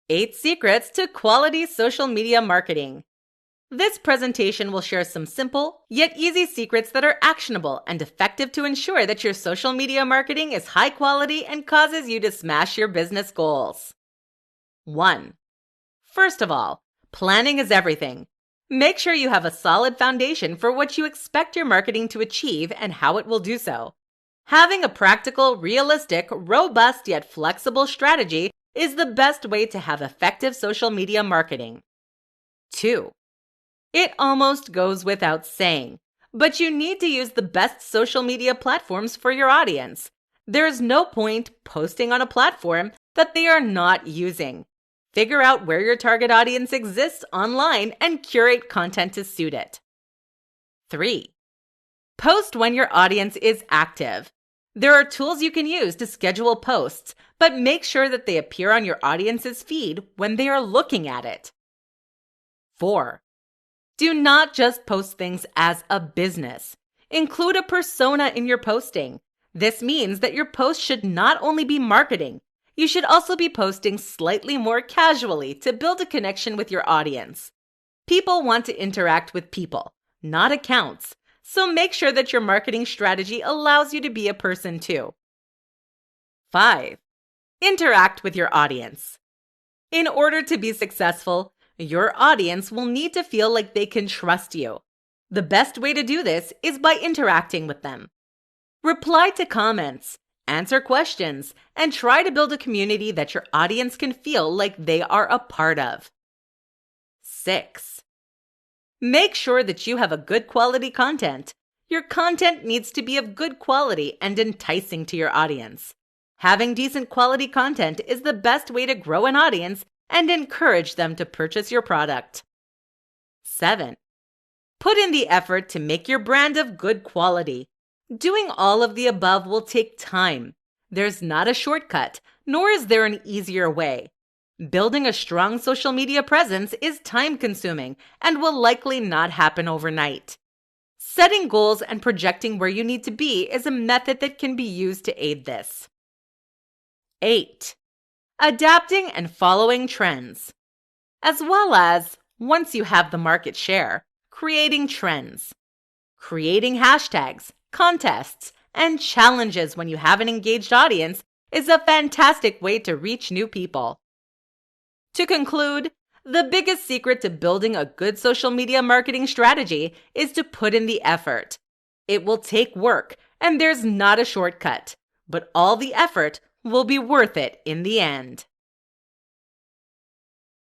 8 Secrets to Quality Social Media Marketing. This presentation will share some simple, yet easy secrets that are actionable and effective to ensure that your social media marketing is high quality and causes you to smash your business goals. 1. First of all, planning is everything. Make sure you have a solid foundation for what you expect your marketing to achieve and how it will do so. Having a practical, realistic, robust yet flexible strategy is the best way to have effective social media marketing. 2. It almost goes without saying, but you need to use the best social media platforms for your audience. There's no point posting on a platform that they are not using. Figure out where your target audience exists online and curate content to suit it. 3. Post when your audience is active. There are tools you can use to schedule posts, but make sure that they appear on your audience's feed when they are looking at it. 4. Do not just post things as a business. Include a persona in your posting. This means that your post should not only be marketing, you should also be posting slightly more casually to build a connection with your audience. People want to interact with people, not accounts, so make sure that your marketing strategy allows you to be a person too. 5. Interact with your audience. In order to be successful, your audience will need to feel like they can trust you. The best way to do this is by interacting with them. Reply to comments, answer questions, and try to build a community that your audience can feel like they are a part of. 6. Make sure that you have a good quality content. Your content needs to be of good quality and enticing to your audience. Having decent quality content is the best way to grow an audience and encourage them to purchase your product. 7. Put in the effort to make your brand of good quality. Doing all of the above will take time. There's not a shortcut, nor is there an easier way. Building a strong social media presence is time-consuming and will likely not happen overnight. Setting goals and projecting where you need to be is a method that can be used to aid this. 8. Adapting and following trends. As well as, once you have the market share, creating trends. Creating hashtags, contests, and challenges when you have an engaged audience is a fantastic way to reach new people. To conclude, the biggest secret to building a good social media marketing strategy is to put in the effort. It will take work, and there's not a shortcut, but all the effort will be worth it in the end.